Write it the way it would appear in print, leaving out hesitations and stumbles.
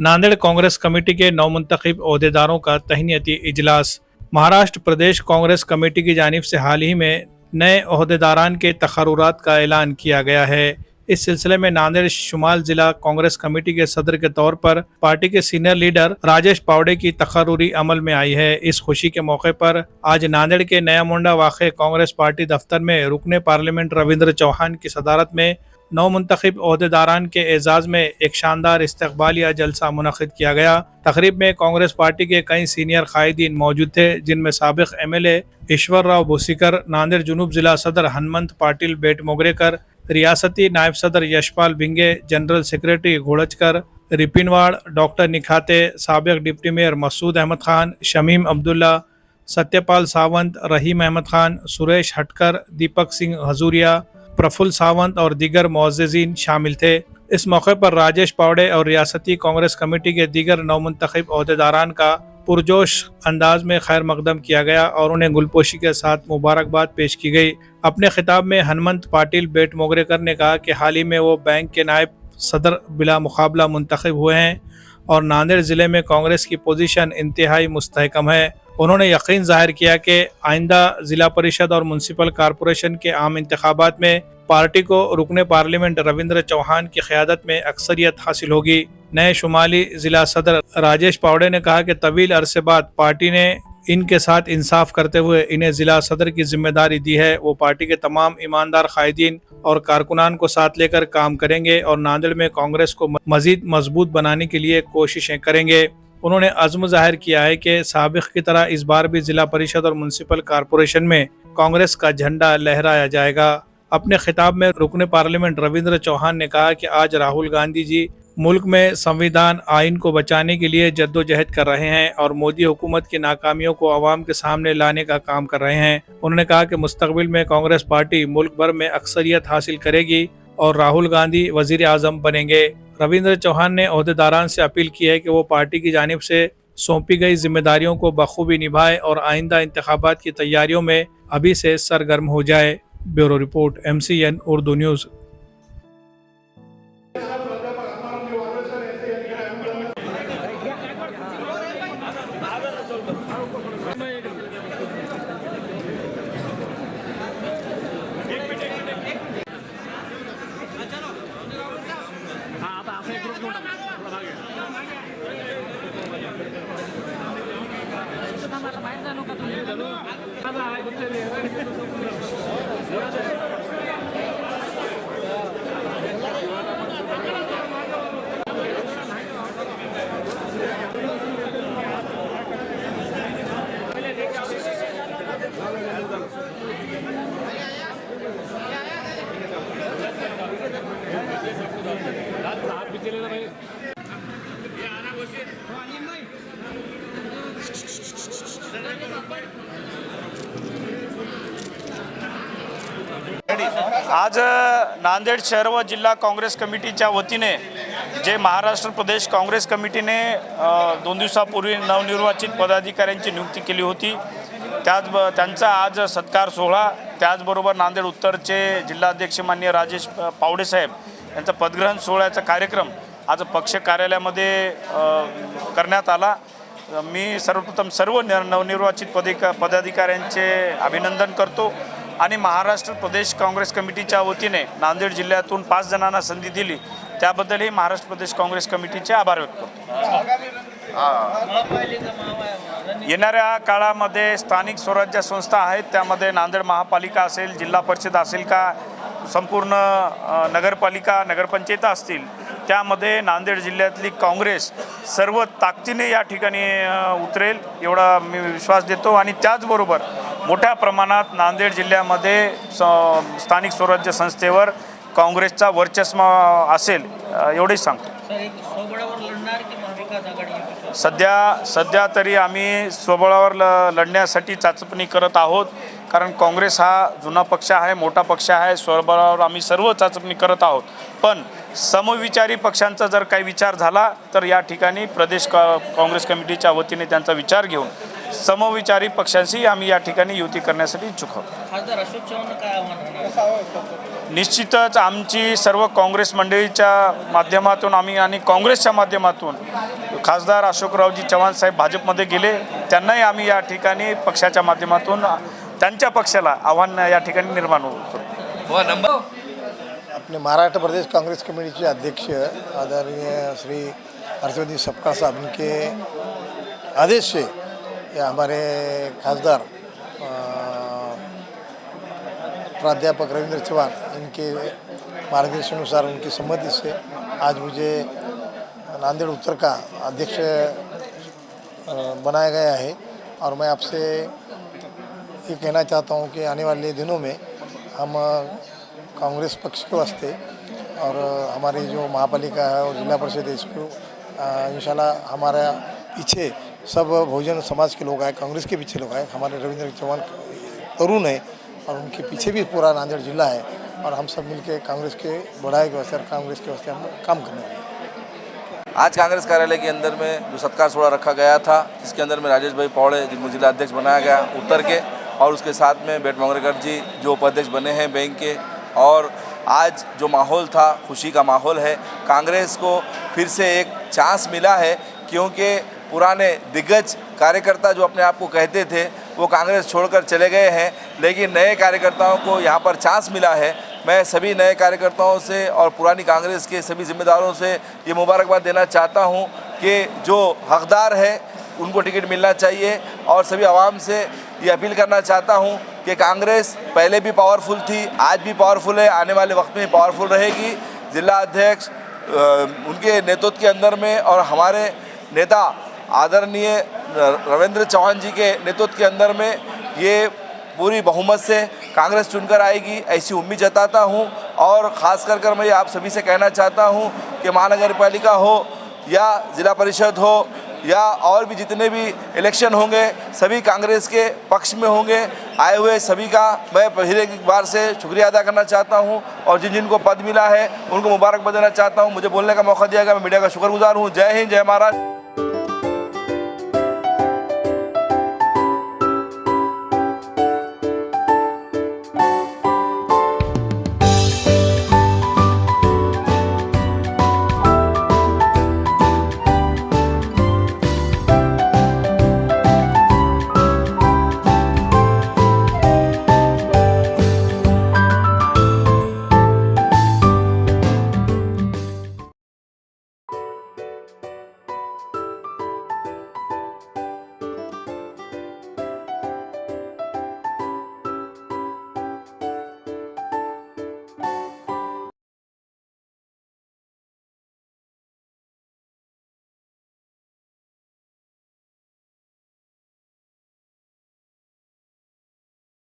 Nanded Congress committee के नवमुंतखब ओहदेदारों का तहनीती इजलास। महाराष्ट्र प्रदेश Congress committee की जानिब से हाल ही में नए ओहदेदारान के तकर्रुरात का ऐलान किया गया है। इस सिलसिले में नांदेड़ शुमाल जिला कांग्रेस कमेटी के सदर के तौर पर पार्टी के सीनियर लीडर राजेश पावड़े की तकर्रुरी अमल में आई है। इस खुशी के मौके पर आज नांदेड़ के नया मुंडा वाक़े कांग्रेस पार्टी दफ्तर में रुकने पार्लियामेंट रविंद्र चौहान की सदारत में नवमुंतखब ओहदेदारान के एजाज में एक शानदार इस्तकबालिया जलसा मुनक़िद किया गया। तकरीब में कांग्रेस पार्टी के कई सीनियर कायदीन मौजूद थे, जिनमें साबिक़ MLA ईश्वर राव भूसीकर, नांदेड़ जुनूब जिला सदर हनुमंत पाटिल बेट मोगरेकर, रियासती नायब सदर Yashpal Bhinge, general secretary Ghodchakar, Ripinwad doctor Nikhate, साबिक़ डिप्टी मेयर मसूद अहमद खान, शमीम अब्दुल्ला, सत्यपाल सावंत, रहीम अहमद खान, सुरेश हटकर, दीपक सिंह हजूरिया, प्रफुल्ल सावंत और दीगर मुअज़्ज़िज़ीन शामिल थे। इस मौके पर राजेश पावड़े और रियासती कांग्रेस कमेटी के दीगर नवमुंतखब ओहदेदारान का पुरजोश अंदाज में खैर मकदम किया गया और उन्हें गुलपोशी के साथ मुबारकबाद पेश की गई। अपने खिताब में हनुमंत पाटिल बेट मोगरेकर ने कहा कि हाल ही में वो बैंक के नायब सदर बिला मुकाबला मुंतखब हुए हैं और नांदेड़ ज़िले में कांग्रेस की पोजीशन इंतहाई मुस्तहकम है। उन्होंने यकीन जाहिर किया कि आइंदा ज़िला परिषद और म्यूनसिपल कॉरपोरेशन के आम इंतखाबात में पार्टी को रुकने पार्लियामेंट रविंद्र चौहान की क़यादत में अक्सरियत हासिल होगी। नए शुमाली ज़िला सदर राजेश पावड़े ने कहा कि तवील अरसे बाद पार्टी ने इनके साथ इंसाफ करते हुए इन्हें ज़िला सदर की जिम्मेदारी दी है। वो पार्टी के तमाम ईमानदार कायदीन और कारकुनान को साथ लेकर काम करेंगे और नांदेड़ में कांग्रेस को मज़ीद मजबूत बनाने के लिए कोशिशें करेंगे। उन्होंने अज़्म जाहिर किया है कि साबिक़ की तरह इस बार भी ज़िला परिषद और म्यूनसिपल कॉरपोरेशन में कांग्रेस का झंडा लहराया जाएगा। अपने खिताब में रुकने पार्लियामेंट रविंद्र चौहान ने कहा कि आज राहुल गांधी जी मुल्क में संविधान आइन को बचाने के लिए जद्दोजहद कर रहे हैं और मोदी हुकूमत की नाकामियों को आवाम के सामने लाने का काम कर रहे हैं। उन्होंने कहा कि मुस्तकबिल में कांग्रेस पार्टी मुल्क भर में अक्सरियत हासिल करेगी और राहुल गांधी वजीर आज़म बनेंगे। रविंद्र चौहान ने ओहदेदारान से अपील की है कि वो पार्टी की जानिब से सौंपी गई जिम्मेदारियों को बखूबी निभाए और आइंदा इंतखाबात की तैयारियों में अभी से सरगर्म हो जाए। Bureau report, MCN Urdu news. आज नांदेड शहर व जिल्हा काँग्रेस कमिटीच्या वतीने जे महाराष्ट्र प्रदेश काँग्रेस कमिटीने 2 दिवसापूर्वी नवनिर्वाचित पदाधिकाऱ्यांची नियुक्ती केली होती, त्यांचा आज सत्कार सोहळा, त्याचबरोबर नांदेड उत्तरचे जिल्हाध्यक्ष माननीय राजेश पावडे साहेब यांचा पदग्रहण सोहळ्याचा कार्यक्रम आज पक्ष कार्यालयामध्ये करण्यात आला। मी सर्वप्रथम सर्व नवनिर्वाचित पदाधिकाऱ्यांचे अभिनंदन करतो आणि महाराष्ट्र प्रदेश काँग्रेस कमिटीच्या वतीने नांदेड जिल्ह्यातून 5 जणांना संधी दिली त्याबद्दलही महाराष्ट्र प्रदेश काँग्रेस कमिटीचे आभार व्यक्त करतो। येणाऱ्या काळामध्ये स्थानिक स्वराज्य संस्था आहेत, त्यामध्ये नांदेड महापालिका असेल, जिल्हा परिषद असेल का संपूर्ण नगरपालिका नगरपंचायत असतील, त्यामध्ये नांदेड जिल्ह्यातली काँग्रेस सर्व ताकदीने या ठिकाणी उतरेल एवढा मी विश्वास देतो आणि त्याचबरोबर मोठ्या प्रमाणात नांदेड जिल्ह्यामध्ये स्थानिक स्वराज्य संस्थेवर काँग्रेसचा वर्चस्व असेल एवढेच सांगतो। सध्या तरी आम्ही स्वबळावर लढण्यासाठी चाचपणी करत आहोत, कारण काँग्रेस हा जुना पक्ष आहे, मोठा पक्ष आहे, स्वबळावर आम्ही सर्व चाचपणी करत आहोत। पण समविचारी पक्षांचा जर काही विचार झाला तर या ठिकाणी प्रदेश काँग्रेस कमिटीच्या वतीने त्यांचा विचार घेऊन समविचारी पक्षांशी आम्ही या ठिकाणी युती करण्यासाठी इच्छुक आहोत। निश्चितच आमची सर्व काँग्रेस मंडळीच्या माध्यमातून आम्ही आणि काँग्रेसच्या माध्यमातून खासदार अशोकरावजी चव्हाण साहेब भाजपमध्ये गेले, त्यांनाही आम्ही या ठिकाणी पक्षाच्या माध्यमातून त्यांच्या पक्षाला आव्हान या ठिकाणी निर्माण होतं। अपने महाराष्ट्र प्रदेश कांग्रेस कमेटी के अध्यक्ष आदरणीय श्री हर्षवर्धन सपकाळ साहब, इनके आदेश से या हमारे खासदार प्राध्यापक रविंद्र चौहान, इनके मार्गदर्शन अनुसार उनकी सम्मति से आज मुझे नांदेड़ उत्तर का अध्यक्ष बनाया गया है। और मैं आपसे ये कहना चाहता हूँ कि आने वाले दिनों में हम कांग्रेस पक्ष के वास्ते और हमारी जो महापालिका है और जिला परिषद है, इसको इंशाल्लाह हमारा पीछे सब बहुजन समाज के लोग आए, कांग्रेस के पीछे लोग आए। हमारे रविंद्र चौहान तरुण है और उनके पीछे भी पूरा नांदेड़ जिला है, और हम सब मिलकर कांग्रेस के बढ़ाई के वास्ते और कांग्रेस के वास्ते हम काम करने वाले हैं। आज कांग्रेस कार्यालय के अंदर में जो सत्कार सोहरा रखा गया था, इसके अंदर में राजेश भाई पौड़े जिनको जिला अध्यक्ष बनाया गया उत्तर के, और उसके साथ में बेट मंगरेकर जी जो उपाध्यक्ष बने हैं बैंक के। और आज जो माहौल था, खुशी का माहौल है। कांग्रेस को फिर से एक चांस मिला है, क्योंकि पुराने दिग्गज कार्यकर्ता जो अपने आप को कहते थे वो कांग्रेस छोड़कर चले गए हैं, लेकिन नए कार्यकर्ताओं को यहाँ पर चांस मिला है। मैं सभी नए कार्यकर्ताओं से और पुरानी कांग्रेस के सभी जिम्मेदारों से ये मुबारकबाद देना चाहता हूँ कि जो हकदार है उनको टिकट मिलना चाहिए, और सभी आवाम से ये अपील करना चाहता हूँ कि कांग्रेस पहले भी पावरफुल थी, आज भी पावरफुल है, आने वाले वक्त में पावरफुल रहेगी। जिला अध्यक्ष उनके नेतृत्व के अंदर में और हमारे नेता आदरणीय रविंद्र चौहान जी के नेतृत्व के अंदर में ये पूरी बहुमत से कांग्रेस चुनकर आएगी, ऐसी उम्मीद जताता हूँ। और ख़ास कर मैं आप सभी से कहना चाहता हूँ कि महानगर पालिका हो या ज़िला परिषद हो या और भी जितने भी इलेक्शन होंगे, सभी कांग्रेस के पक्ष में होंगे। आए हुए सभी का मैं फिर एक बार से शुक्रिया अदा करना चाहता हूं, और जिन जिनको पद मिला है उनको मुबारकबाद देना चाहता हूं। मुझे बोलने का मौका दिया गया, मैं मीडिया का शुक्रगुजार हूं। जय हिंद, जय महाराष्ट्र।